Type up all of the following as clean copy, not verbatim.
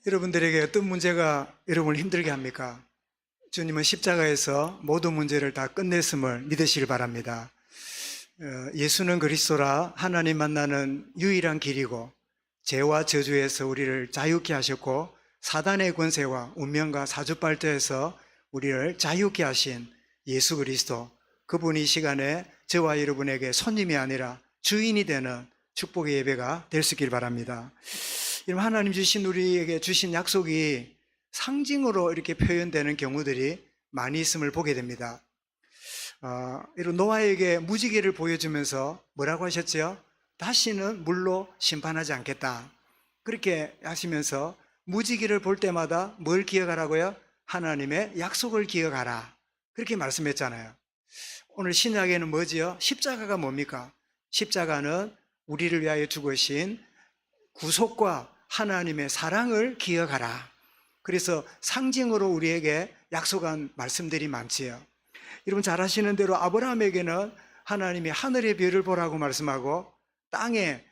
여러분들에게 어떤 문제가 여러분을 힘들게 합니까? 주님은 십자가에서 모든 문제를 다 끝냈음을 믿으시길 바랍니다. 예수는 그리스도라 하나님 만나는 유일한 길이고 죄와 저주에서 우리를 자유케 하셨고 사단의 권세와 운명과 사주팔자에서 우리를 자유케 하신 예수 그리스도, 그분이 이 시간에 저와 여러분에게 손님이 아니라 주인이 되는 축복의 예배가 될 수 있길 바랍니다. 여러분, 하나님 주신 우리에게 주신 약속이 상징으로 이렇게 표현되는 경우들이 많이 있음을 보게 됩니다. 이런 노아에게 무지개를 보여주면서 뭐라고 하셨죠? 다시는 물로 심판하지 않겠다. 그렇게 하시면서 무지개를 볼 때마다 뭘 기억하라고요? 하나님의 약속을 기억하라. 그렇게 말씀했잖아요. 오늘 신약에는 뭐지요? 십자가가 뭡니까? 십자가는 우리를 위하여 죽으신 구속과 하나님의 사랑을 기억하라. 그래서 상징으로 우리에게 약속한 말씀들이 많지요. 여러분 잘 아시는 대로 아브라함에게는 하나님이 하늘의 별을 보라고 말씀하고 땅에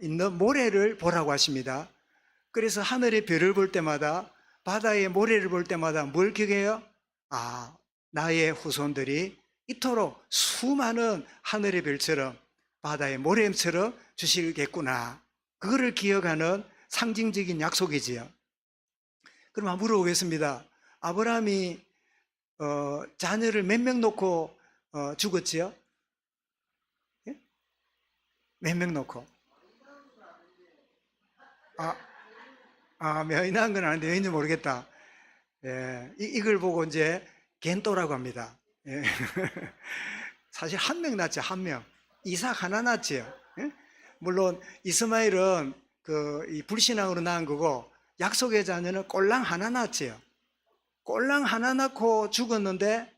있는 모래를 보라고 하십니다. 그래서 하늘의 별을 볼 때마다, 바다의 모래를 볼 때마다 뭘 기억해요? 나의 후손들이 이토록 수많은 하늘의 별처럼 바다의 모래처럼 주시겠구나. 그거를 기억하는 상징적인 약속이지요. 그럼 한번 물어보겠습니다. 아브라함이 자녀를 몇 명 놓고 죽었지요? 예? 몇 명 놓고? 몇이난 건 아닌데 왜인지 모르겠다. 예, 이걸 보고 이제 겐또라고 합니다. 예. 사실 한 명 낳죠, 한 명. 이삭 하나 낳지요. 예? 물론 이스마엘은 이 불신앙으로 낳은 거고 약속의 자녀는 꼴랑 하나 낳지요. 꼴랑 하나 낳고 죽었는데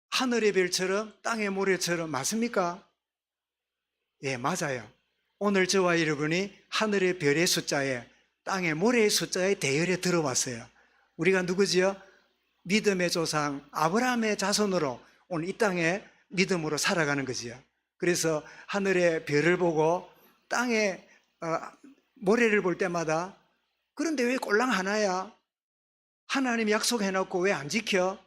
하늘의 별처럼 땅의 모래처럼 맞습니까? 예, 맞아요. 오늘 저와 여러분이 하늘의 별의 숫자에 땅의 모래의 숫자에 대열에 들어왔어요. 우리가 누구지요? 믿음의 조상 아브라함의 자손으로 오늘 이 땅에 믿음으로 살아가는 거지요. 그래서 하늘의 별을 보고 땅의 모래를 볼 때마다, 그런데 왜 꼴랑 하나야? 하나님 약속해놓고 왜 안 지켜?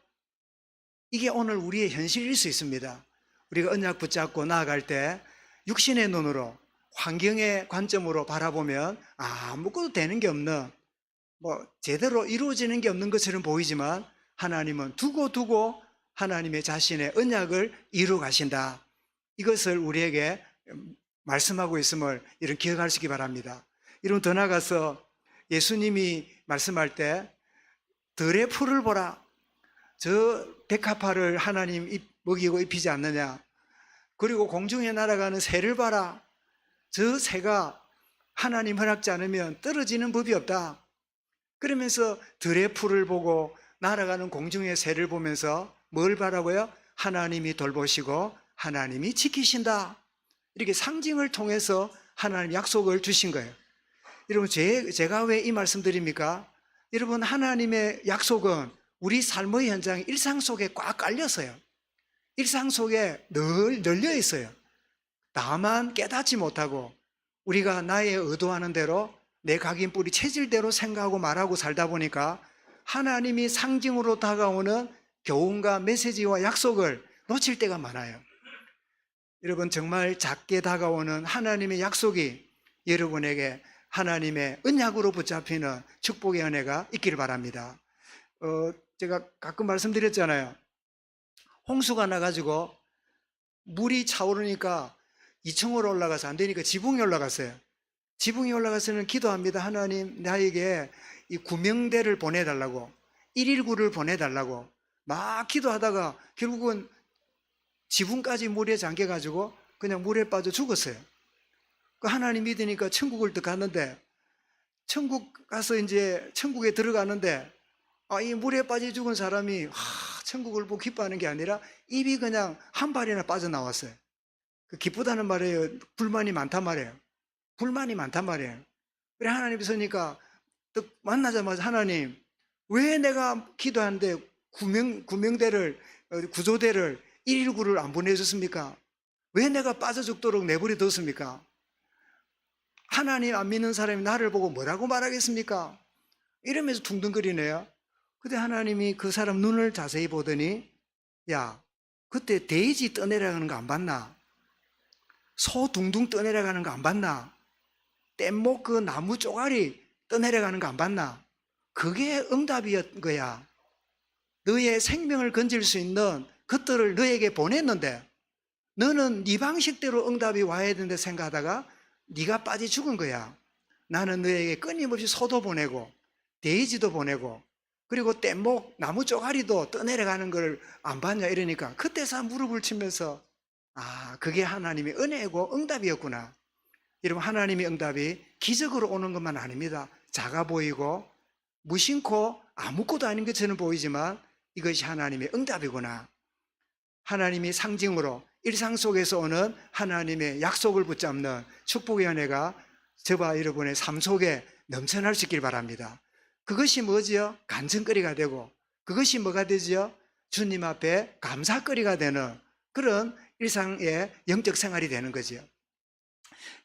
이게 오늘 우리의 현실일 수 있습니다. 우리가 언약 붙잡고 나아갈 때 육신의 눈으로, 환경의 관점으로 바라보면 아무것도 되는 게 없는, 제대로 이루어지는 게 없는 것처럼 보이지만 하나님은 두고 하나님의 자신의 언약을 이루어 가신다. 이것을 우리에게 말씀하고 있음을 이런 기억할 수 있기 바랍니다. 이런 더 나아가서 예수님이 말씀할 때 들의 풀을 보라. 저 백합화를 하나님 먹이고 입히지 않느냐. 그리고 공중에 날아가는 새를 봐라. 저 새가 하나님 허락지 않으면 떨어지는 법이 없다. 그러면서 들의 풀을 보고 날아가는 공중의 새를 보면서 뭘 바라고요? 하나님이 돌보시고 하나님이 지키신다. 이렇게 상징을 통해서 하나님 약속을 주신 거예요. 여러분, 제가 왜 이 말씀 드립니까? 여러분, 하나님의 약속은 우리 삶의 현장, 일상 속에 꽉 깔렸어요. 일상 속에 늘 널려 있어요. 다만 깨닫지 못하고 우리가 나의 의도하는 대로 내 각인뿌리 체질대로 생각하고 말하고 살다 보니까 하나님이 상징으로 다가오는 교훈과 메시지와 약속을 놓칠 때가 많아요. 여러분, 정말 작게 다가오는 하나님의 약속이 여러분에게 하나님의 언약으로 붙잡히는 축복의 은혜가 있기를 바랍니다. 제가 가끔 말씀드렸잖아요. 홍수가 나가지고 물이 차오르니까 2층으로 올라가서 안 되니까 지붕에 올라갔어요. 지붕에 올라가서는 기도합니다. 하나님, 나에게 이 구명대를 보내달라고, 119를 보내달라고 막 기도하다가 결국은 지붕까지 물에 잠겨가지고 그냥 물에 빠져 죽었어요. 그 하나님 믿으니까 천국을 또 갔는데, 천국 가서 이제 천국에 들어가는데 이 물에 빠져 죽은 사람이 천국을 보고 기뻐하는 게 아니라 입이 그냥 한 발이나 빠져나왔어요. 그 기쁘다는 말이에요? 불만이 많단 말이에요? 불만이 많단 말이에요. 그래, 하나님 서니까 또 만나자마자 하나님, 왜 내가 기도하는데 구명대를, 구조대를 119를 안 보내줬습니까? 왜 내가 빠져 죽도록 내버려 뒀습니까? 하나님 안 믿는 사람이 나를 보고 뭐라고 말하겠습니까? 이러면서 둥둥거리네요. 그때 하나님이 그 사람 눈을 자세히 보더니, 야, 그때 돼지 떠내려가는 거 안 봤나? 소 둥둥 떠내려가는 거 안 봤나? 뗏목 그 나무 쪼가리 떠내려가는 거 안 봤나? 그게 응답이었 거야. 너의 생명을 건질 수 있는 것들을 너에게 보냈는데 너는 네 방식대로 응답이 와야 되는데 생각하다가 네가 빠져 죽은 거야. 나는 너에게 끊임없이 소도 보내고 돼지도 보내고 그리고 뗏목 나무 쪼가리도 떠내려가는 걸 안 봤냐 이러니까 그때서 무릎을 치면서 아, 그게 하나님의 은혜고 응답이었구나. 여러분, 하나님의 응답이 기적으로 오는 것만 아닙니다. 작아 보이고 무심코 아무것도 아닌 것처럼 보이지만 이것이 하나님의 응답이구나. 하나님이 상징으로 일상 속에서 오는 하나님의 약속을 붙잡는 축복의 은혜가 저와 여러분의 삶 속에 넘쳐날 수 있길 바랍니다. 그것이 뭐지요? 간증거리가 되고 그것이 뭐가 되지요? 주님 앞에 감사거리가 되는 그런 일상의 영적 생활이 되는 거죠.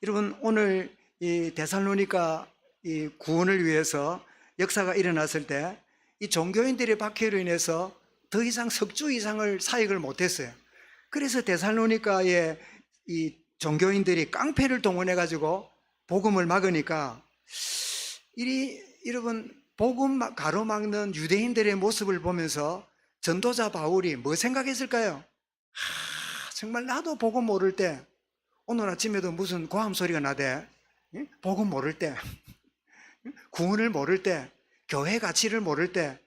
여러분, 오늘 이 데살로니가 이 구원을 위해서 역사가 일어났을 때 이 종교인들의 박해로 인해서 더 이상 석주 이상을 사역을 못했어요. 그래서 데살로니가의 이 종교인들이 깡패를 동원해 가지고 복음을 막으니까 여러분, 복음 가로막는 유대인들의 모습을 보면서 전도자 바울이 뭐 생각했을까요? 정말 나도 복음 모를 때 오늘 아침에도 무슨 고함 소리가 나대. 복음 모를 때, 구원을 모를 때, 교회 가치를 모를 때,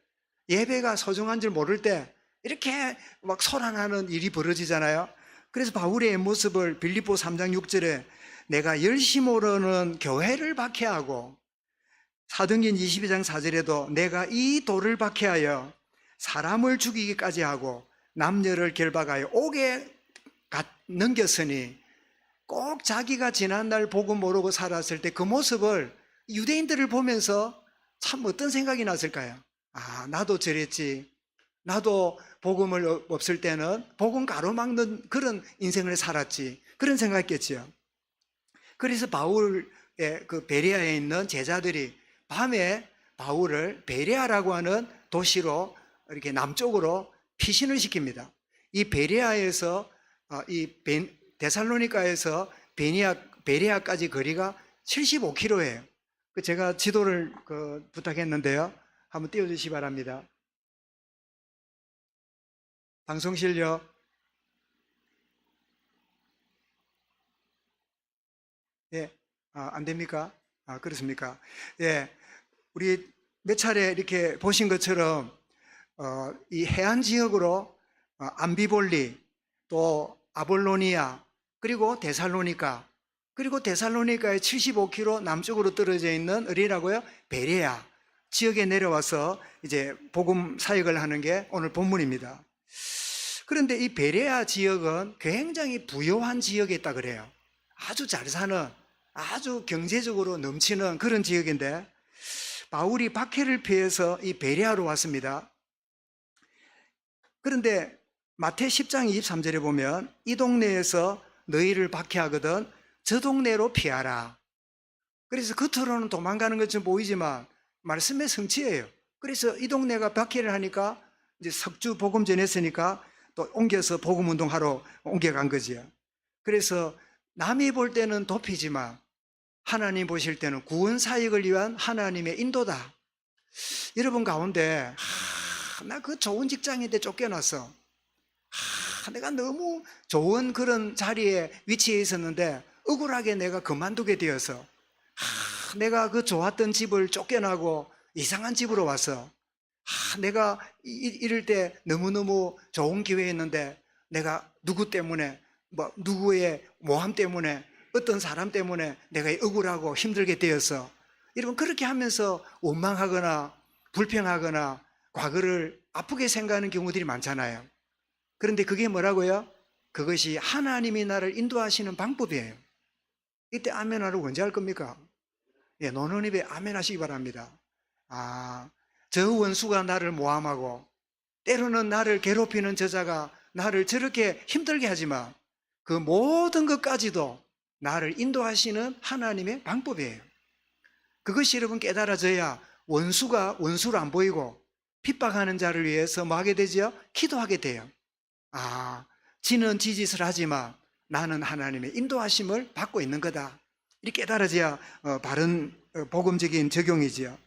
예배가 소중한 줄 모를 때 이렇게 막 소란하는 일이 벌어지잖아요. 그래서 바울의 모습을 빌립보 3장 6절에 내가 열심으로는 교회를 박해하고 사도행전 22장 4절에도 내가 이 돌을 박해하여 사람을 죽이기까지 하고 남녀를 결박하여 옥에 넘겼으니 꼭 자기가 지난날 복음 모르고 살았을 때 그 모습을 유대인들을 보면서 참 어떤 생각이 났을까요? 아, 나도 저랬지. 나도 복음을 없을 때는 복음 가로막는 그런 인생을 살았지. 그런 생각했겠죠. 그래서 바울의 그 베레아에 있는 제자들이 밤에 바울을 베레아라고 하는 도시로 이렇게 남쪽으로 피신을 시킵니다. 이 베레아에서 데살로니가에서 베레아까지 거리가 75km예요. 제가 지도를 부탁했는데요. 한번 띄워주시기 바랍니다. 방송실요. 예, 안 됩니까? 그렇습니까? 예, 우리 몇 차례 이렇게 보신 것처럼 이 해안 지역으로 암비볼리, 또 아볼로니아, 그리고 데살로니가, 그리고 데살로니가의 75km 남쪽으로 떨어져 있는 어디라고요? 베레아 지역에 내려와서 이제 복음 사역을 하는 게 오늘 본문입니다. 그런데 이 베레아 지역은 굉장히 부유한 지역에 있다 그래요. 아주 잘 사는, 아주 경제적으로 넘치는 그런 지역인데 바울이 박해를 피해서 이 베레아로 왔습니다. 그런데 마태 10장 23절에 보면 이 동네에서 너희를 박해하거든 저 동네로 피하라. 그래서 겉으로는 도망가는 것처럼 보이지만 말씀의 성취예요. 그래서 이 동네가 박해를 하니까 이제 석주 복음 전했으니까 또 옮겨서 복음 운동하러 옮겨간 거지요. 그래서 남이 볼 때는 도피지만 하나님 보실 때는 구원 사역을 위한 하나님의 인도다. 여러분 가운데 나 그 좋은 직장인데 쫓겨났어. 내가 너무 좋은 그런 자리에 위치해 있었는데 억울하게 내가 그만두게 되어서 내가 그 좋았던 집을 쫓겨나고 이상한 집으로 왔어. 내가 이럴 때 너무너무 좋은 기회였는데 내가 누구 때문에 누구의 모함 때문에 어떤 사람 때문에 내가 억울하고 힘들게 되었어. 여러분 그렇게 하면서 원망하거나 불평하거나 과거를 아프게 생각하는 경우들이 많잖아요. 그런데 그게 뭐라고요? 그것이 하나님이 나를 인도하시는 방법이에요. 이때 아멘하러 언제 할 겁니까? 예, 노는 입에 아멘 하시기 바랍니다. 저 원수가 나를 모함하고 때로는 나를 괴롭히는 저자가 나를 저렇게 힘들게 하지만 그 모든 것까지도 나를 인도하시는 하나님의 방법이에요. 그것이 여러분 깨달아져야 원수가 원수로 안 보이고 핍박하는 자를 위해서 뭐 하게 되죠? 기도하게 돼요. 아, 지는 지짓을 하지만 나는 하나님의 인도하심을 받고 있는 거다. 이렇게 깨달아져야 바른 복음적인 적용이지요.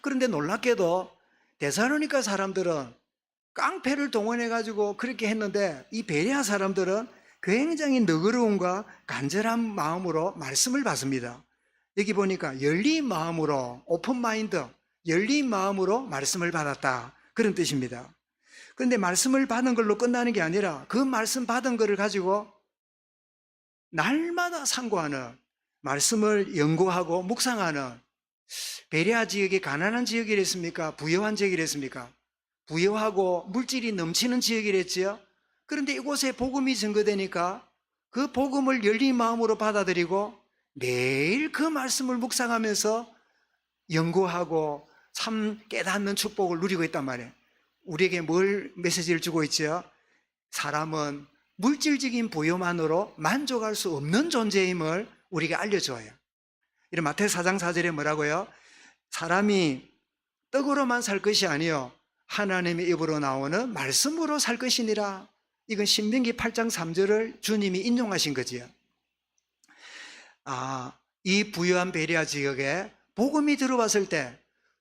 그런데 놀랍게도 데살로니가 사람들은 깡패를 동원해가지고 그렇게 했는데 이 베레아 사람들은 굉장히 너그러움과 간절한 마음으로 말씀을 받습니다. 여기 보니까 열린 마음으로, 오픈 마인드, 열린 마음으로 말씀을 받았다, 그런 뜻입니다. 그런데 말씀을 받은 걸로 끝나는 게 아니라 그 말씀 받은 거를 가지고 날마다 상고하는, 말씀을 연구하고 묵상하는, 베레아 지역이 가난한 지역이랬습니까? 부유한 지역이랬습니까? 부유하고 물질이 넘치는 지역이랬지요. 그런데 이곳에 복음이 증거되니까 그 복음을 열린 마음으로 받아들이고 매일 그 말씀을 묵상하면서 연구하고 참 깨닫는 축복을 누리고 있단 말이에요. 우리에게 뭘 메시지를 주고 있죠? 사람은 물질적인 부여만으로 만족할 수 없는 존재임을 우리에게 알려줘요. 이런 마태복음 4장 4절에 뭐라고요? 사람이 떡으로만 살 것이 아니요 하나님의 입으로 나오는 말씀으로 살 것이니라. 이건 신명기 8장 3절을 주님이 인용하신 거지요. 이 부유한 베레아 지역에 복음이 들어왔을 때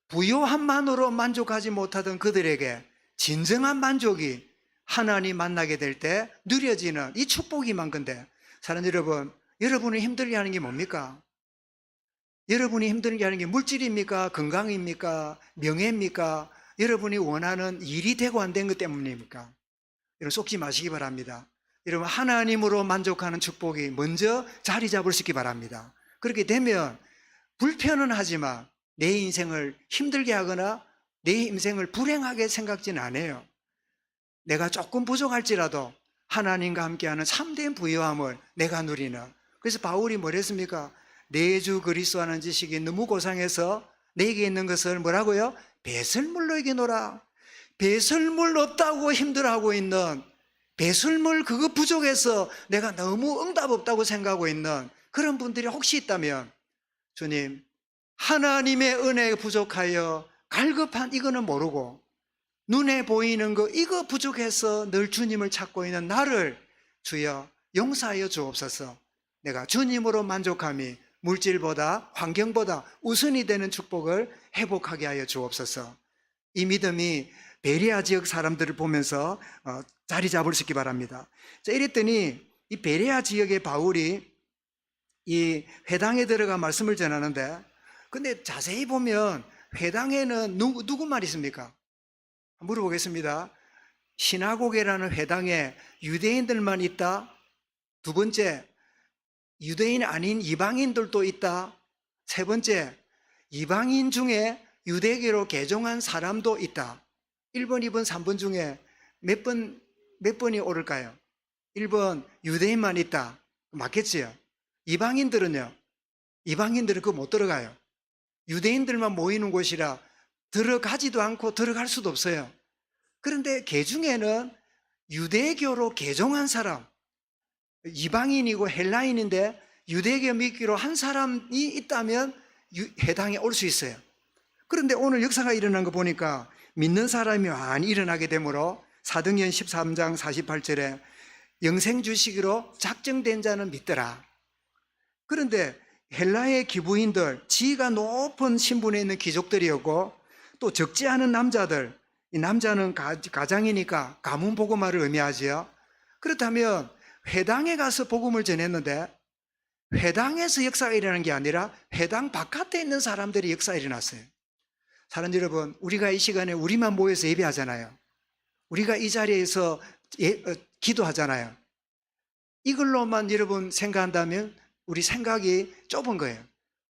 부요함만으로 만족하지 못하던 그들에게 진정한 만족이 하나님 만나게 될 때 누려지는 이 축복이 만 건데, 사랑 여러분, 여러분이 힘들게 하는 게 뭡니까? 여러분이 힘들게 하는 게 물질입니까? 건강입니까? 명예입니까? 여러분이 원하는 일이 되고 안 된 것 때문입니까? 여러분 속지 마시기 바랍니다. 여러분 하나님으로 만족하는 축복이 먼저 자리 잡을 수 있기 바랍니다. 그렇게 되면 불편은 하지만 내 인생을 힘들게 하거나 내 인생을 불행하게 생각지는 않아요. 내가 조금 부족할지라도 하나님과 함께하는 참된 부유함을 내가 누리는. 그래서 바울이 뭐랬습니까? 내 주 그리스도 하는 지식이 너무 고상해서 내게 있는 것을 뭐라고요? 배설물로 이기노라. 배설물 없다고 힘들어하고 있는, 배설물 그거 부족해서 내가 너무 응답 없다고 생각하고 있는 그런 분들이 혹시 있다면, 주님, 하나님의 은혜에 부족하여 갈급한 이거는 모르고 눈에 보이는 거 이거 부족해서 늘 주님을 찾고 있는 나를 주여 용서하여 주옵소서. 내가 주님으로 만족함이 물질보다 환경보다 우선이 되는 축복을 회복하게 하여 주옵소서. 이 믿음이 베레아 지역 사람들을 보면서 자리 잡을 수 있기 바랍니다. 자, 이랬더니 이 베레아 지역의 바울이 이 회당에 들어가 말씀을 전하는데, 근데 자세히 보면 회당에는 누구 말이 있습니까? 물어보겠습니다. 시나고게라는 회당에 유대인들만 있다? 두 번째, 유대인 아닌 이방인들도 있다? 세 번째, 이방인 중에 유대교로 개종한 사람도 있다. 1번, 2번, 3번 중에 몇 번이 옳을까요? 1번 유대인만 있다. 맞겠지요? 이방인들은요? 이방인들은 그거 못 들어가요. 유대인들만 모이는 곳이라 들어가지도 않고 들어갈 수도 없어요. 그런데 개 중에는 유대교로 개종한 사람, 이방인이고 헬라인인데 유대교 믿기로 한 사람이 있다면 회당에 올 수 있어요. 그런데 오늘 역사가 일어난 거 보니까 믿는 사람이 많이 일어나게 되므로 사도행전 13장 48절에 영생 주시기로 작정된 자는 믿더라. 그런데 헬라의 기부인들, 지위가 높은 신분에 있는 귀족들이었고 또 적지 않은 남자들, 이 남자는 가장이니까 가문 복음화를 의미하지요. 그렇다면 회당에 가서 복음을 전했는데 회당에서 역사가 일어나는 게 아니라 회당 바깥에 있는 사람들이 역사가 일어났어요. 사랑 여러분, 우리가 이 시간에 우리만 모여서 예배하잖아요. 우리가 이 자리에서 기도하잖아요. 이걸로만 여러분 생각한다면 우리 생각이 좁은 거예요.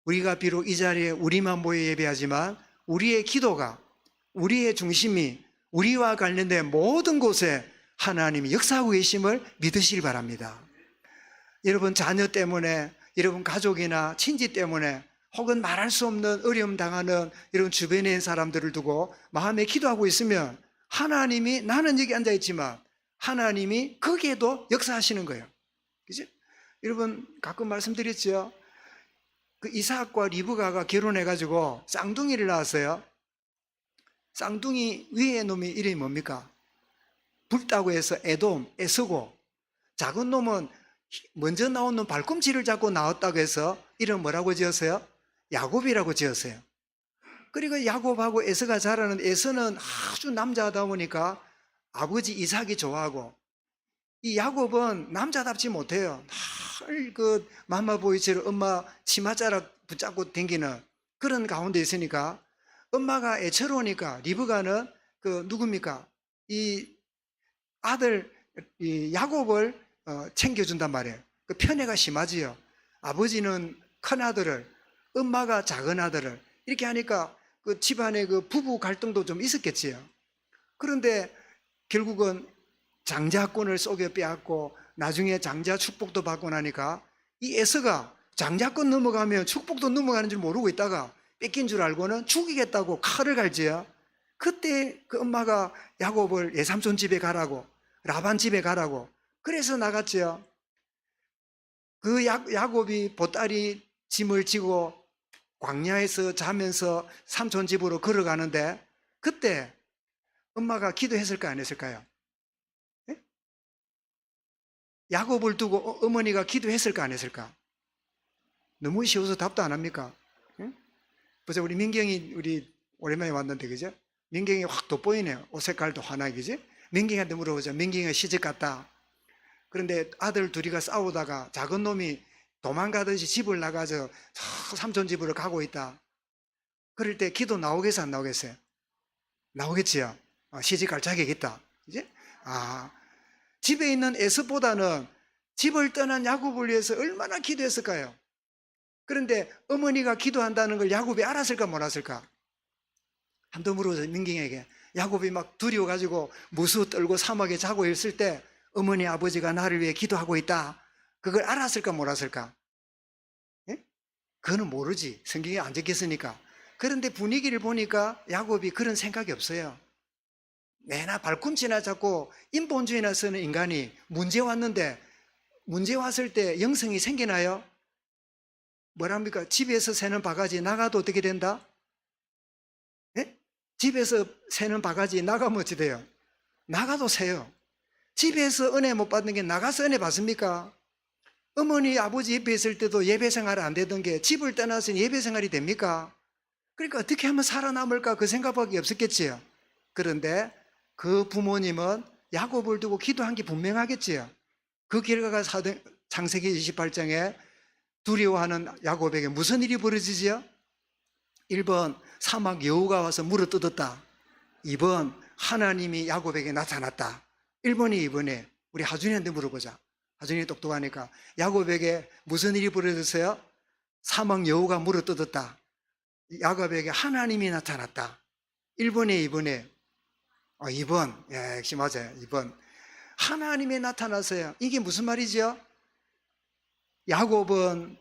우리가 비록 이 자리에 우리만 모여 예배하지만 우리의 기도가, 우리의 중심이 우리와 관련된 모든 곳에 하나님이 역사하고 계심을 믿으시길 바랍니다. 여러분 자녀 때문에, 여러분 가족이나 친지 때문에 혹은 말할 수 없는 어려움 당하는 여러분 주변에 있는 사람들을 두고 마음에 기도하고 있으면 하나님이, 나는 여기 앉아있지만 하나님이 거기에도 역사하시는 거예요. 그죠? 여러분 가끔 말씀드렸죠. 그 이삭과 리브가가 결혼해가지고 쌍둥이를 낳았어요. 쌍둥이 위에 놈이 이름이 뭡니까? 붉다고 해서 에돔, 에스고, 작은 놈은 먼저 나온 놈 발꿈치를 잡고 나왔다고 해서 이름 뭐라고 지었어요? 야곱이라고 지었어요. 그리고 야곱하고 에서가 자라는, 에서는 아주 남자다 보니까 아버지 이삭이 좋아하고, 이 야곱은 남자답지 못해요. 늘 그 맘마보이처럼 엄마 치맛자락 붙잡고 다니는 그런 가운데 있으니까 엄마가 애처로우니까 리브가는 그 누굽니까? 이 아들 이 야곱을 챙겨준단 말이에요. 그 편애가 심하지요. 아버지는 큰 아들을, 엄마가 작은 아들을, 이렇게 하니까 그 집안에 그 부부 갈등도 좀 있었겠지요. 그런데 결국은 장자권을 속여 빼앗고 나중에 장자 축복도 받고 나니까 이 에서가 장자권 넘어가면 축복도 넘어가는 줄 모르고 있다가 뺏긴 줄 알고는 죽이겠다고 칼을 갈지요. 그때 그 엄마가 야곱을 예삼촌 집에 가라고, 라반 집에 가라고 그래서 나갔지요. 그 야곱이 보따리 짐을 지고 광야에서 자면서 삼촌 집으로 걸어가는데 그때 엄마가 기도했을까 안 했을까요? 예? 야곱을 두고 어머니가 기도했을까 안 했을까? 너무 쉬워서 답도 안 합니까? 예? 보자, 우리 민경이 우리 오랜만에 왔는데 그죠? 민경이 확 돋보이네요. 옷 색깔도 환하게 그지? 민경이한테 물어보자. 민경이가 시집 갔다. 그런데 아들 둘이가 싸우다가 작은 놈이 도망가듯이 집을 나가서 삼촌 집으로 가고 있다. 그럴 때 기도 나오겠어 안 나오겠어요? 나오겠지요. 시집 갈 자격이 있다. 이제 집에 있는 에서보다는 집을 떠난 야곱을 위해서 얼마나 기도했을까요? 그런데 어머니가 기도한다는 걸 야곱이 알았을까 몰랐을까? 한번 물어보세요. 민경에게. 야곱이 막 두려워가지고 무수 떨고 사막에 자고 있을 때 어머니 아버지가 나를 위해 기도하고 있다. 그걸 알았을까 몰랐을까? 예? 그거는 모르지. 성경에 안 적혔으니까. 그런데 분위기를 보니까 야곱이 그런 생각이 없어요. 내나 발꿈치나 잡고 인본주의나 쓰는 인간이 문제 왔는데, 문제 왔을 때 영성이 생기나요? 뭐랍니까? 집에서 새는 바가지 나가도 어떻게 된다? 예? 집에서 새는 바가지 나가면 어찌 돼요? 나가도 새요. 집에서 은혜 못 받는 게 나가서 은혜 받습니까? 어머니 아버지 옆에 있을 때도 예배 생활이 안 되던 게 집을 떠나서 예배 생활이 됩니까? 그러니까 어떻게 하면 살아남을까 그 생각밖에 없었겠지요. 그런데 그 부모님은 야곱을 두고 기도한 게 분명하겠지요. 그 결과가 창세기 28장에 두려워하는 야곱에게 무슨 일이 벌어지지요? 1번 사막 여우가 와서 물어 뜯었다. 2번 하나님이 야곱에게 나타났다. 1번이 2번에 우리 하준이한테 물어보자. 하준이 똑똑하니까. 야곱에게 무슨 일이 벌어졌어요? 사막 여우가 물어 뜯었다. 야곱에게 하나님이 나타났다. 1번에 2번에 2번. 예, 역시 맞아요. 2번. 하나님이 나타나서요. 이게 무슨 말이죠? 야곱은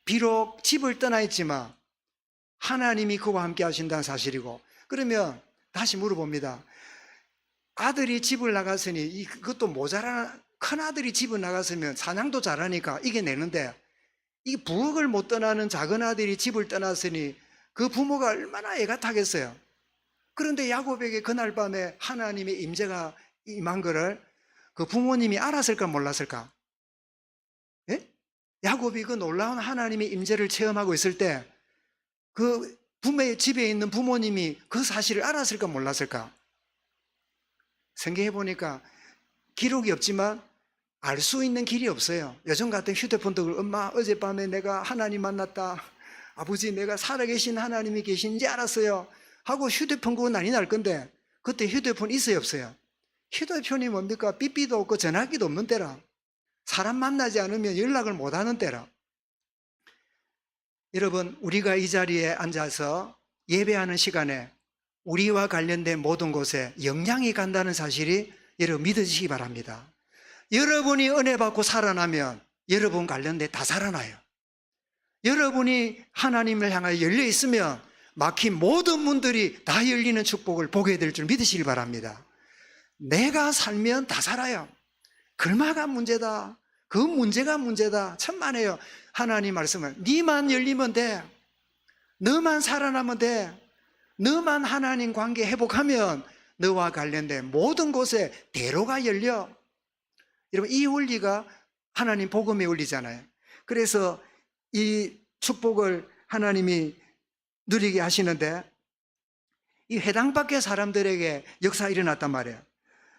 비록 집을 떠나 있지만 하나님이 그와 함께 하신다는 사실이고, 그러면 다시 물어봅니다. 아들이 집을 나갔으니 그것도 모자라, 큰 아들이 집을 나갔으면 사냥도 잘하니까 이겨내는데, 이 부엌을 못 떠나는 작은 아들이 집을 떠났으니 그 부모가 얼마나 애가 타겠어요. 그런데 야곱에게 그날 밤에 하나님의 임재가 임한 거를 그 부모님이 알았을까 몰랐을까? 예? 야곱이 그 놀라운 하나님의 임재를 체험하고 있을 때 그 부모의 집에 있는 부모님이 그 사실을 알았을까 몰랐을까? 생각해 보니까 기록이 없지만 알 수 있는 길이 없어요. 요즘 같은 휴대폰도 엄마 어젯밤에 내가 하나님 만났다. 아버지 내가 살아계신 하나님이 계신지 알았어요. 하고 휴대폰 그거 난리 날 건데 그때 휴대폰 있어요 없어요? 휴대폰이 뭡니까? 삐삐도 없고 전화기도 없는 때라. 사람 만나지 않으면 연락을 못 하는 때라. 여러분, 우리가 이 자리에 앉아서 예배하는 시간에 우리와 관련된 모든 곳에 영향이 간다는 사실이 여러분 믿으시기 바랍니다. 여러분이 은혜 받고 살아나면 여러분 관련돼 다 살아나요. 여러분이 하나님을 향하여 열려 있으면 막힌 모든 문들이 다 열리는 축복을 보게 될 줄 믿으시기 바랍니다. 내가 살면 다 살아요. 글마가 문제다, 그 문제가 문제다. 천만에요. 하나님 말씀은 네만 열리면 돼. 너만 살아나면 돼. 너만 하나님 관계 회복하면 너와 관련된 모든 곳에 대로가 열려. 여러분, 이 원리가 하나님 복음의 원리잖아요. 그래서 이 축복을 하나님이 누리게 하시는데 이 회당 밖의 사람들에게 역사가 일어났단 말이에요.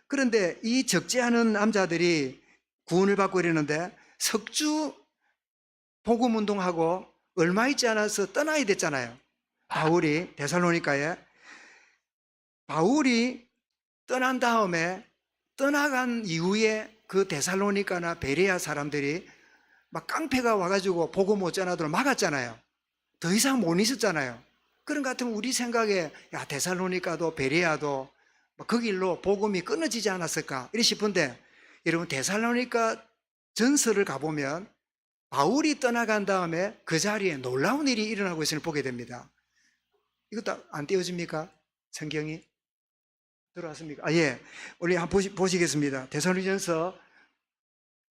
그런데 이 적지 않은 남자들이 구원을 받고 이러는데 석주 복음 운동하고 얼마 있지 않아서 떠나야 됐잖아요. 바울이 데살로니가에. 바울이 떠난 다음에 떠나간 이후에 그 데살로니가나 베레아 사람들이 막 깡패가 와가지고 복음 못 전하도록 막았잖아요. 더 이상 못 있었잖아요. 그런 것 같으면 우리 생각에 야 데살로니가도 베레아도 그 길로 복음이 끊어지지 않았을까 이래 싶은데, 여러분 데살로니가 전설을 가보면 바울이 떠나간 다음에 그 자리에 놀라운 일이 일어나고 있음을 보게 됩니다. 이것도 안 띄워집니까? 성경이 들어왔습니까? 예. 우리 한번 보시겠습니다. 데살로니전서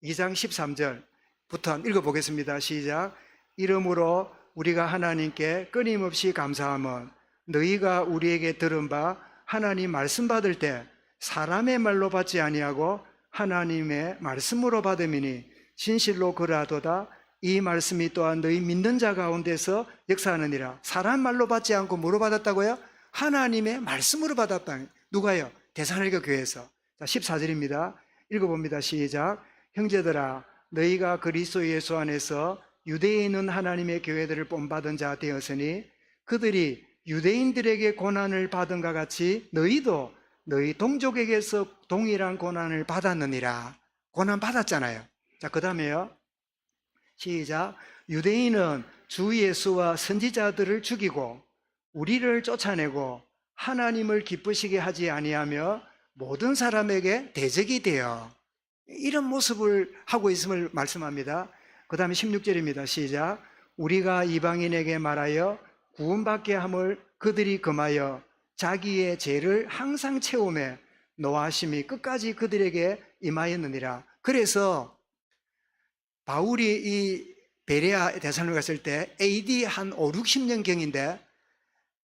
2장 13절부터 한번 읽어보겠습니다. 시작. 이러므로 우리가 하나님께 끊임없이 감사함은 너희가 우리에게 들은 바 하나님 말씀 받을 때 사람의 말로 받지 아니하고 하나님의 말씀으로 받음이니 진실로 그러하도다. 이 말씀이 또한 너희 믿는 자 가운데서 역사하느니라. 사람 말로 받지 않고 뭐로 받았다고요? 하나님의 말씀으로 받았다. 누가요? 데살로니가 교회에서. 자, 14절입니다. 읽어봅니다. 시작. 형제들아, 너희가 그리스도 예수 안에서 유대에 있는 하나님의 교회들을 본받은 자 되었으니 그들이 유대인들에게 고난을 받은 것 같이 너희도 너희 동족에게서 동일한 고난을 받았느니라. 고난 받았잖아요. 자, 그 다음에요. 시작. 유대인은 주 예수와 선지자들을 죽이고 우리를 쫓아내고 하나님을 기쁘시게 하지 아니하며 모든 사람에게 대적이 되어 이런 모습을 하고 있음을 말씀합니다. 그 다음에 16절입니다. 시작. 우리가 이방인에게 말하여 구원받게 함을 그들이 금하여 자기의 죄를 항상 채우매 노하심이 끝까지 그들에게 임하였느니라. 그래서 바울이 이 베레아 데살로니가 갔을 때 AD 한 5, 60년경인데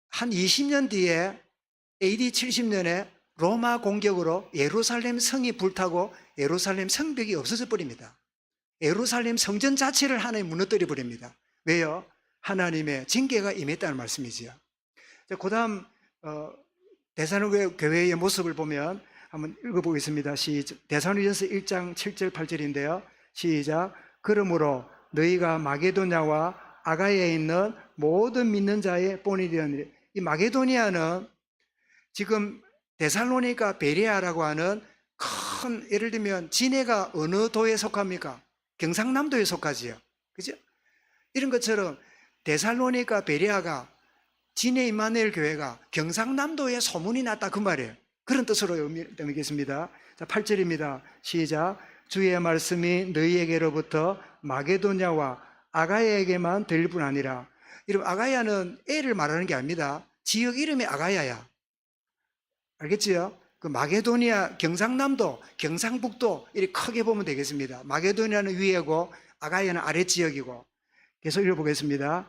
한 20년 뒤에 AD 70년에 로마 공격으로 예루살렘 성이 불타고 예루살렘 성벽이 없어져 버립니다. 예루살렘 성전 자체를 하나님 무너뜨려 버립니다. 왜요? 하나님의 징계가 임했다는 말씀이지요. 그 다음 데살로니가 교회의 모습을 보면 한번 읽어보겠습니다. 데살로니전서 1장 7절 8절인데요. 시작. 그러므로 너희가 마게도냐와 아가야에 있는 모든 믿는 자의 본이 되었느니라. 이 마게도니아는 지금 데살로니가 베레아라고 하는 큰, 예를 들면 진해가 어느 도에 속합니까? 경상남도에 속하지요. 그죠? 이런 것처럼 데살로니가 베레아가 진해 임마누엘 교회가 경상남도에 소문이 났다 그 말이에요. 그런 뜻으로 의미하겠습니다. 자, 8절입니다. 시작. 주의 말씀이 너희에게로부터 마게도냐와 아가야에게만 들릴 뿐 아니라. 이런 아가야는 애를 말하는 게 아닙니다. 지역 이름이 아가야야. 알겠지요? 그 마게도니아 경상남도, 경상북도 이렇게 크게 보면 되겠습니다. 마게도니아는 위에고 아가야는 아랫지역이고. 계속 읽어보겠습니다.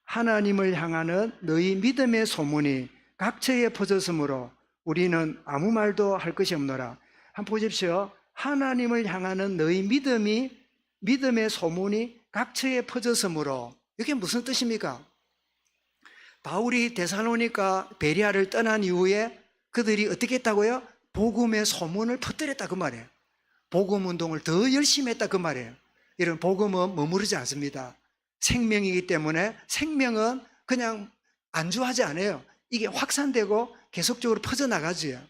하나님을 향하는 너희 믿음의 소문이 각처에 퍼졌으므로 우리는 아무 말도 할 것이 없노라. 한번 보십시오. 하나님을 향하는 너희 믿음의 소문이 각처에 퍼졌으므로. 이게 무슨 뜻입니까? 바울이 데살로니가 베레아를 떠난 이후에 그들이 어떻게 했다고요? 복음의 소문을 퍼뜨렸다 그 말이에요. 복음 운동을 더 열심히 했다 그 말이에요. 이런 복음은 머무르지 않습니다. 생명이기 때문에 생명은 그냥 안주하지 않아요. 이게 확산되고 계속적으로 퍼져나가지요.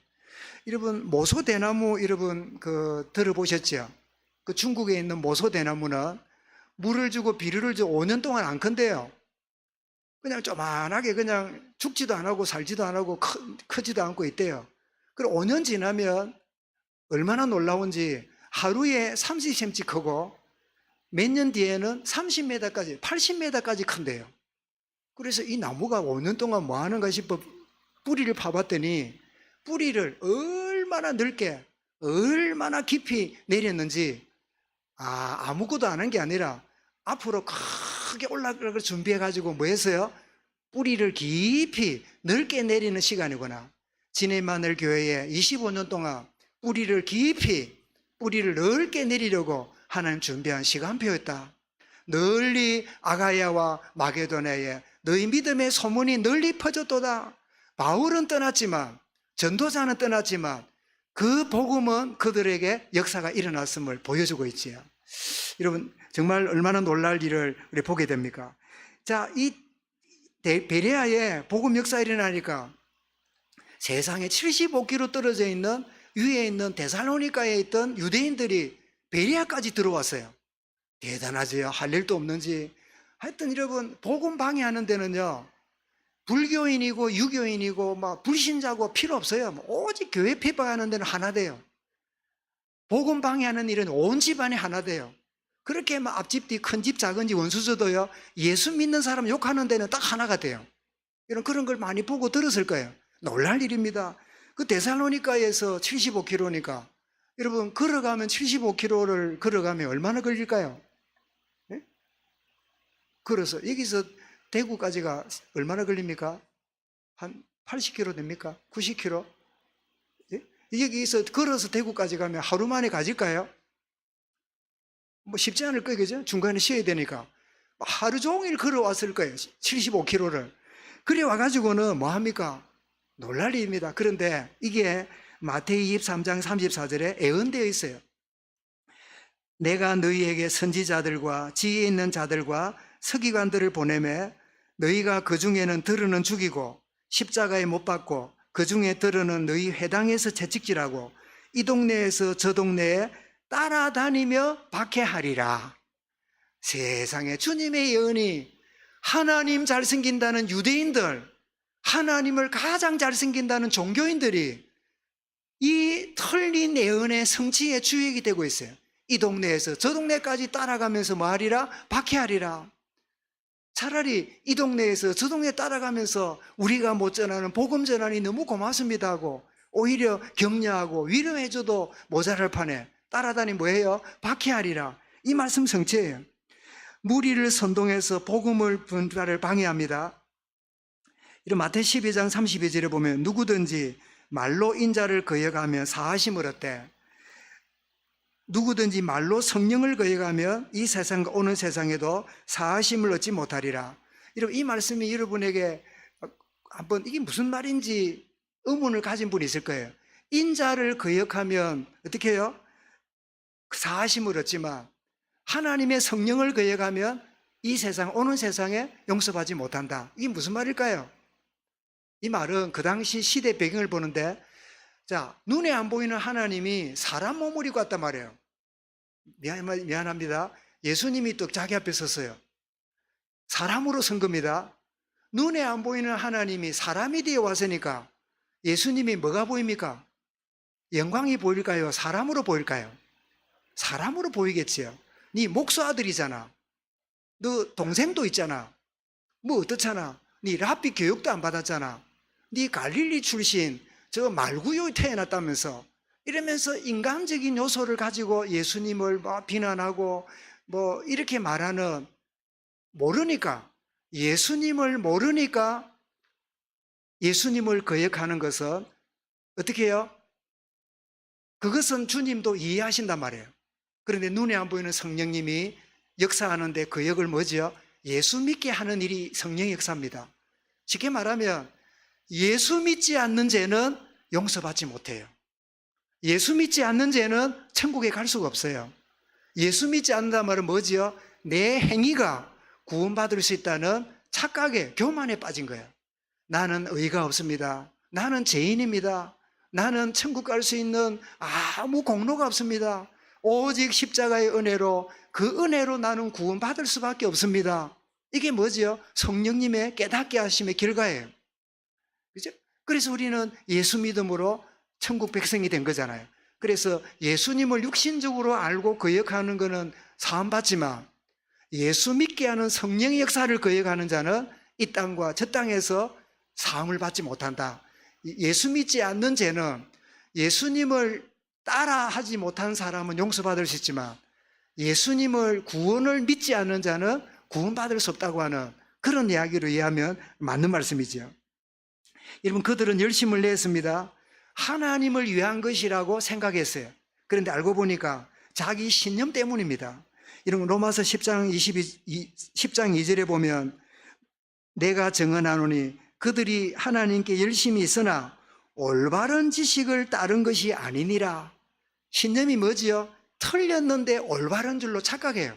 여러분 모소대나무 여러분 들어보셨죠? 그 중국에 있는 모소대나무는 물을 주고 비료를 주고 5년 동안 안 큰대요. 그냥 조만하게 그냥 죽지도 안 하고 살지도 안 하고 크지도 않고 있대요. 그리고 5년 지나면 얼마나 놀라운지 하루에 30cm 크고 몇 년 뒤에는 30m까지 80m까지 큰대요. 그래서 이 나무가 5년 동안 뭐 하는가 싶어 뿌리를 파봤더니 뿌리를 얼마나 넓게 얼마나 깊이 내렸는지 아무것도 안 한 게 아니라 앞으로 크게 올라갈 준비해가지고 뭐 했어요? 뿌리를 깊이 넓게 내리는 시간이구나. 진해마늘 교회에 25년 동안 뿌리를 깊이, 뿌리를 넓게 내리려고 하나님 준비한 시간표였다. 널리 아가야와 마게도냐에 너희 믿음의 소문이 널리 퍼졌도다. 바울은 떠났지만, 전도자는 떠났지만 그 복음은 그들에게 역사가 일어났음을 보여주고 있지요. 여러분, 정말 얼마나 놀랄 일을 우리 보게 됩니까? 자, 이 베레아에 복음 역사 일어나니까 세상에 75km 떨어져 있는 위에 있는 데살로니가에 있던 유대인들이 베레아까지 들어왔어요. 대단하지요. 할 일도 없는지. 하여튼 여러분, 복음 방해하는 데는요, 불교인이고 유교인이고 막 불신자고 필요 없어요. 오직 교회 핍박하는 데는 하나 돼요. 복음 방해하는 일은 온 집안이 하나 돼요. 그렇게 막 앞집 뒤 큰 집 작은 집 원수저도요, 예수 믿는 사람 욕하는 데는 딱 하나가 돼요. 그런 걸 많이 보고 들었을 거예요. 놀랄 일입니다. 그 데살로니가에서 75km니까 여러분, 걸어가면 75km를 걸어가면 얼마나 걸릴까요? 네? 걸어서 여기서 대구까지가 얼마나 걸립니까? 한 80km 됩니까? 90km? 예? 여기서 걸어서 대구까지 가면 하루 만에 가질까요? 뭐 쉽지 않을 거예요, 그죠? 중간에 쉬어야 되니까. 하루 종일 걸어왔을 거예요, 75km를. 그래 와가지고는 뭐 합니까? 놀랄 일입니다. 그런데 이게 마태이 23장 34절에 예언되어 있어요. 내가 너희에게 선지자들과 지혜 있는 자들과 서기관들을 보내매 너희가 그 중에는 들으는 죽이고 십자가에 못 박고 그 중에 들으는 너희 회당에서 채찍질하고 이 동네에서 저 동네에 따라다니며 박해하리라. 세상에, 주님의 예언이 하나님 잘생긴다는 유대인들, 하나님을 가장 잘생긴다는 종교인들이 이 틀린 예언의 성취의 주역이 되고 있어요. 이 동네에서 저 동네까지 따라가면서 뭐 하리라? 박해하리라. 차라리 이 동네에서 저 동네 따라가면서 우리가 못 전하는 복음 전하니 너무 고맙습니다 하고 오히려 격려하고 위로해줘도 모자랄 판에 따라다니 뭐해요? 박해하리라. 이 말씀 성취예요. 무리를 선동해서 복음을 분발을 방해합니다. 이런 마태 12장 32절에 보면 누구든지 말로 인자를 거역하며 사하심을 얻되 누구든지 말로 성령을 거역하면 이 세상과 오는 세상에도 사하심을 얻지 못하리라. 여러분, 이 말씀이 여러분에게 한번 이게 무슨 말인지 의문을 가진 분이 있을 거예요. 인자를 거역하면 어떻게 해요? 사하심을 얻지만 하나님의 성령을 거역하면 이 세상, 오는 세상에 용서받지 못한다. 이게 무슨 말일까요? 이 말은 그 당시 시대 배경을 보는데, 자, 눈에 안 보이는 하나님이 사람 몸을 입고 왔단 말이에요. 미안합니다. 예수님이 또 자기 앞에 섰어요. 사람으로 선 겁니다. 눈에 안 보이는 하나님이 사람이 되어 왔으니까 예수님이 뭐가 보입니까? 영광이 보일까요? 사람으로 보일까요? 사람으로 보이겠지요. 네 목수 아들이잖아. 너 동생도 있잖아. 뭐 어떻잖아. 네 랍비 교육도 안 받았잖아. 네 갈릴리 출신 저 말구유 태어났다면서 이러면서 인간적인 요소를 가지고 예수님을 비난하고 뭐 이렇게 말하는, 모르니까, 예수님을 모르니까 예수님을 거역하는 것은 어떻게 해요? 그것은 주님도 이해하신단 말이에요. 그런데 눈에 안 보이는 성령님이 역사하는데 그 역을 뭐지요? 예수 믿게 하는 일이 성령의 역사입니다. 쉽게 말하면 예수 믿지 않는 죄는 용서받지 못해요. 예수 믿지 않는 죄는 천국에 갈 수가 없어요. 예수 믿지 않는다는 말은 뭐지요? 내 행위가 구원받을 수 있다는 착각에, 교만에 빠진 거예요. 나는 의가 없습니다. 나는 죄인입니다. 나는 천국 갈 수 있는 아무 공로가 없습니다. 오직 십자가의 은혜로, 그 은혜로 나는 구원받을 수밖에 없습니다. 이게 뭐지요? 성령님의 깨닫게 하심의 결과예요. 그죠? 그래서 우리는 예수 믿음으로 천국 백성이 된 거잖아요. 그래서 예수님을 육신적으로 알고 거역하는 것은 사함받지만 예수 믿게 하는 성령의 역사를 거역하는 자는 이 땅과 저 땅에서 사함을 받지 못한다. 예수 믿지 않는 죄는, 예수님을 따라하지 못한 사람은 용서받을 수 있지만 예수님을 구원을 믿지 않는 자는 구원받을 수 없다고 하는 그런 이야기로 이해하면 맞는 말씀이죠. 여러분, 그들은 열심을 내었습니다. 하나님을 위한 것이라고 생각했어요. 그런데 알고 보니까 자기 신념 때문입니다. 이런 로마서 10장 10장 2절에 보면 내가 증언하노니 그들이 하나님께 열심히 있으나 올바른 지식을 따른 것이 아니니라. 신념이 뭐지요? 틀렸는데 올바른 줄로 착각해요.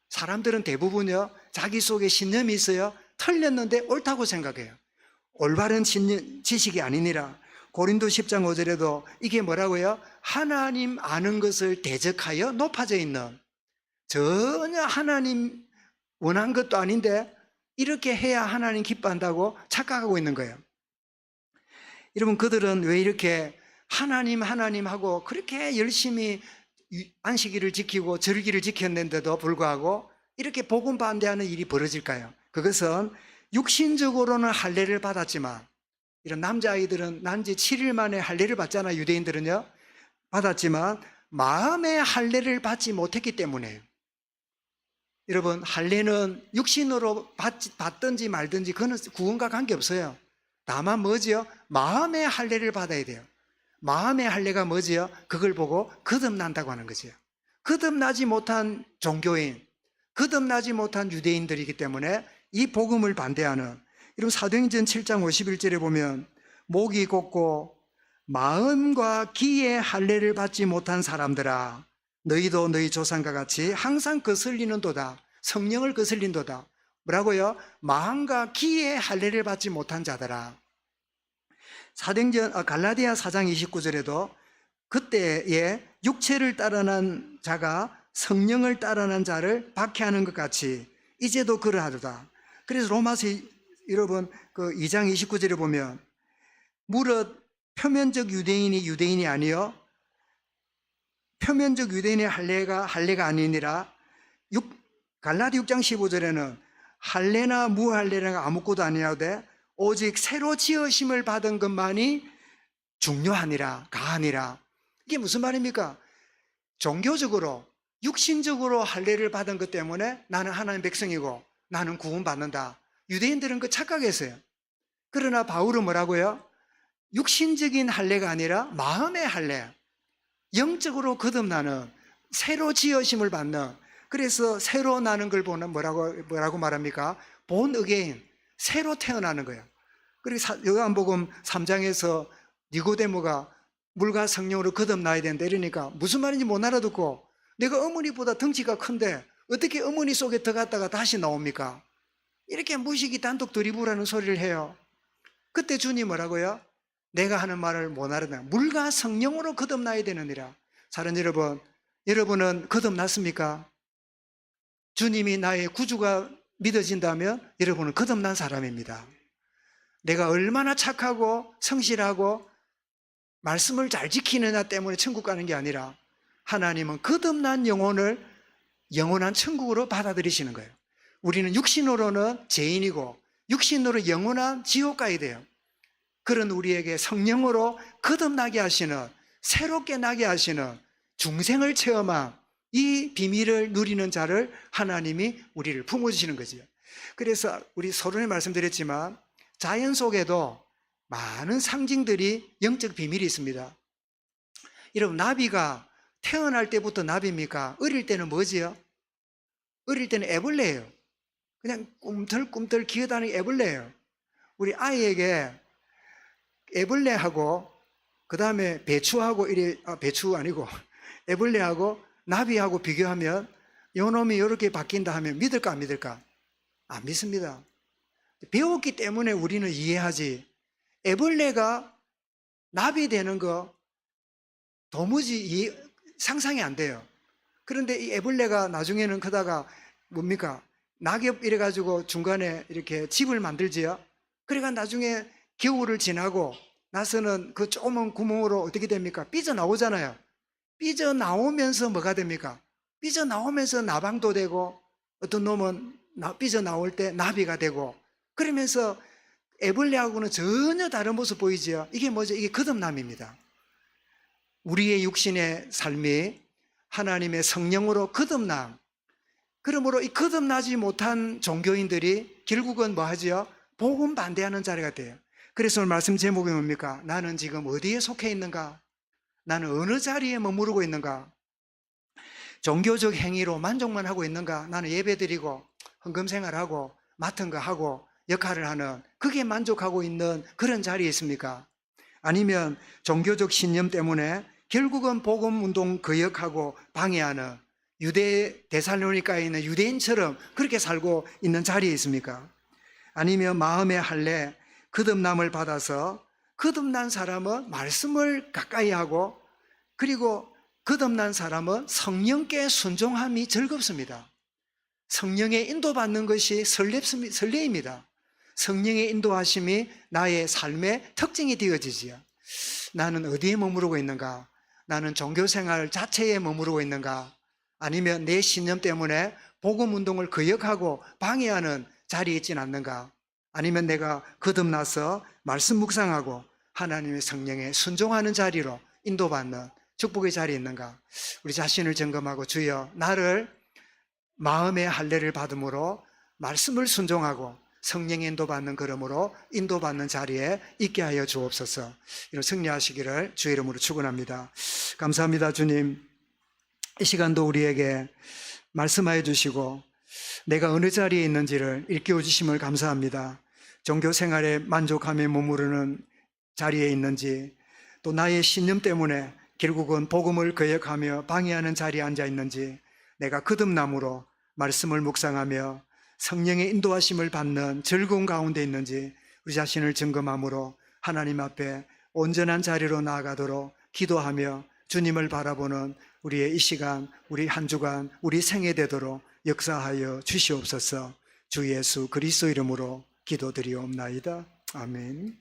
사람들은 대부분요, 자기 속에 신념이 있어요. 틀렸는데 옳다고 생각해요. 올바른 지식이 아니니라. 고린도 10장 5절에도 이게 뭐라고요? 하나님 아는 것을 대적하여 높아져 있는, 전혀 하나님 원한 것도 아닌데 이렇게 해야 하나님 기뻐한다고 착각하고 있는 거예요. 여러분, 그들은 왜 이렇게 하나님 하고 그렇게 열심히 안식일을 지키고 절기를 지켰는데도 불구하고 이렇게 복음 반대하는 일이 벌어질까요? 그것은 육신적으로는 할례를 받았지만, 이런 남자아이들은 난지 7일 만에 할례를 받잖아요. 유대인들은요, 받았지만 마음의 할례를 받지 못했기 때문에요. 여러분, 할례는 육신으로 받든지 말든지 그거는 구원과 관계없어요. 다만 뭐지요? 마음의 할례를 받아야 돼요. 마음의 할례가 뭐지요? 그걸 보고 거듭난다고 하는 거지요. 거듭나지 못한 종교인, 거듭나지 못한 유대인들이기 때문에 이 복음을 반대하는, 이런 사도행전 7장 51절에 보면 목이 곧고 마음과 기의 할례를 받지 못한 사람들아, 너희도 너희 조상과 같이 항상 거슬리는도다. 성령을 거슬린도다. 뭐라고요? 마음과 기의 할례를 받지 못한 자들아. 갈라디아 4장 29절에도 그때에 육체를 따라난 자가 성령을 따라난 자를 박해하는 것 같이 이제도 그러하도다. 그래서 로마서 여러분 그 2장 29절에 보면 무릇 표면적 유대인이 아니요 표면적 유대인의 할례가 아니니라. 갈라디 6장 15절에는 할례나 무할례가 아무것도 아니라되 오직 새로 지으심을 받은 것만이 중요하니라, 가하니라. 이게 무슨 말입니까? 종교적으로 육신적으로 할례를 받은 것 때문에 나는 하나님 백성이고 나는 구원받는다. 유대인들은 그 착각했어요. 그러나 바울은 뭐라고요? 육신적인 할례가 아니라 마음의 할례, 영적으로 거듭나는, 새로 지으심을 받는, 그래서 새로 나는 걸 보는 뭐라고 말합니까? 본 어게인, 새로 태어나는 거예요. 그리고 요한복음 3장에서 니고데모가 물과 성령으로 거듭나야 된다 이러니까 무슨 말인지 못 알아듣고, 내가 어머니보다 덩치가 큰데 어떻게 어머니 속에 들어갔다가 다시 나옵니까? 이렇게 무식이 단독 드리블하는 소리를 해요. 그때 주님 뭐라고요? 내가 하는 말을 못 알아듣나. 물과 성령으로 거듭나야 되느니라. 사랑 여러분, 여러분은 거듭났습니까? 주님이 나의 구주가 믿어진다면 여러분은 거듭난 사람입니다. 내가 얼마나 착하고 성실하고 말씀을 잘 지키느냐 때문에 천국 가는 게 아니라 하나님은 거듭난 영혼을 영원한 천국으로 받아들이시는 거예요. 우리는 육신으로는 죄인이고 육신으로 영원한 지옥 가야 돼요. 그런 우리에게 성령으로 거듭나게 하시는, 새롭게 나게 하시는, 중생을 체험한 이 비밀을 누리는 자를 하나님이 우리를 품어주시는 거죠. 그래서 우리 서론에 말씀드렸지만 자연 속에도 많은 상징들이 영적 비밀이 있습니다. 여러분, 나비가 태어날 때부터 나비입니까? 어릴 때는 뭐지요? 어릴 때는 애벌레예요. 그냥 꿈틀꿈틀 기어다니는 애벌레예요. 우리 아이에게 애벌레하고 그 다음에 배추하고 배추 아니고 애벌레하고 나비하고 비교하면 요 놈이 이렇게 바뀐다 하면 믿을까 안 믿을까? 안 믿습니다. 배웠기 때문에 우리는 이해하지. 애벌레가 나비 되는 거 도무지 상상이 안 돼요. 그런데 이 애벌레가 나중에는 크다가 뭡니까? 낙엽 이래가지고 중간에 이렇게 집을 만들지요. 그러니까 나중에 겨울을 지나고 나서는 그 조그만 구멍으로 어떻게 됩니까? 삐져나오잖아요. 삐져나오면서 뭐가 됩니까? 삐져나오면서 나방도 되고, 어떤 놈은 삐져나올 때 나비가 되고, 그러면서 애벌레하고는 전혀 다른 모습 보이지요. 이게 뭐죠? 이게 거듭남입니다. 우리의 육신의 삶이 하나님의 성령으로 거듭남. 그러므로 이 거듭나지 못한 종교인들이 결국은 뭐 하죠? 복음 반대하는 자리가 돼요. 그래서 오늘 말씀 제목이 뭡니까? 나는 지금 어디에 속해 있는가? 나는 어느 자리에 머무르고 있는가? 종교적 행위로 만족만 하고 있는가? 나는 예배드리고 헌금 생활하고 맡은 거 하고 역할을 하는, 그게 만족하고 있는 그런 자리에 있습니까? 아니면 종교적 신념 때문에 결국은 복음 운동 거역하고 방해하는, 유대 데살로니가에 있는 유대인처럼 그렇게 살고 있는 자리에 있습니까? 아니면 마음의 할례, 거듭남을 받아서 거듭난 사람은 말씀을 가까이 하고, 그리고 거듭난 사람은 성령께 순종함이 즐겁습니다. 성령의 인도받는 것이 설레입니다. 성령의 인도하심이 나의 삶의 특징이 되어지지요. 나는 어디에 머무르고 있는가? 나는 종교생활 자체에 머무르고 있는가? 아니면 내 신념 때문에 복음 운동을 거역하고 방해하는 자리에 있지는 않는가? 아니면 내가 거듭나서 말씀 묵상하고 하나님의 성령에 순종하는 자리로 인도받는 축복의 자리에 있는가? 우리 자신을 점검하고, 주여, 나를 마음의 할례를 받음으로 말씀을 순종하고 성령의 인도받는 걸음으로 인도받는 자리에 있게 하여 주옵소서. 이런 승리하시기를 주의 이름으로 축원합니다. 감사합니다. 주님, 이 시간도 우리에게 말씀하여 주시고 내가 어느 자리에 있는지를 일깨워 주심을 감사합니다. 종교 생활에 만족하며 머무르는 자리에 있는지, 또 나의 신념 때문에 결국은 복음을 거역하며 방해하는 자리에 앉아 있는지, 내가 거듭남으로 말씀을 묵상하며 성령의 인도하심을 받는 즐거운 가운데 있는지 우리 자신을 점검함으로 하나님 앞에 온전한 자리로 나아가도록 기도하며 주님을 바라보는 우리의 이 시간, 우리 한 주간, 우리 생애 되도록 역사하여 주시옵소서. 주 예수 그리스도 이름으로 기도드리옵나이다. 아멘.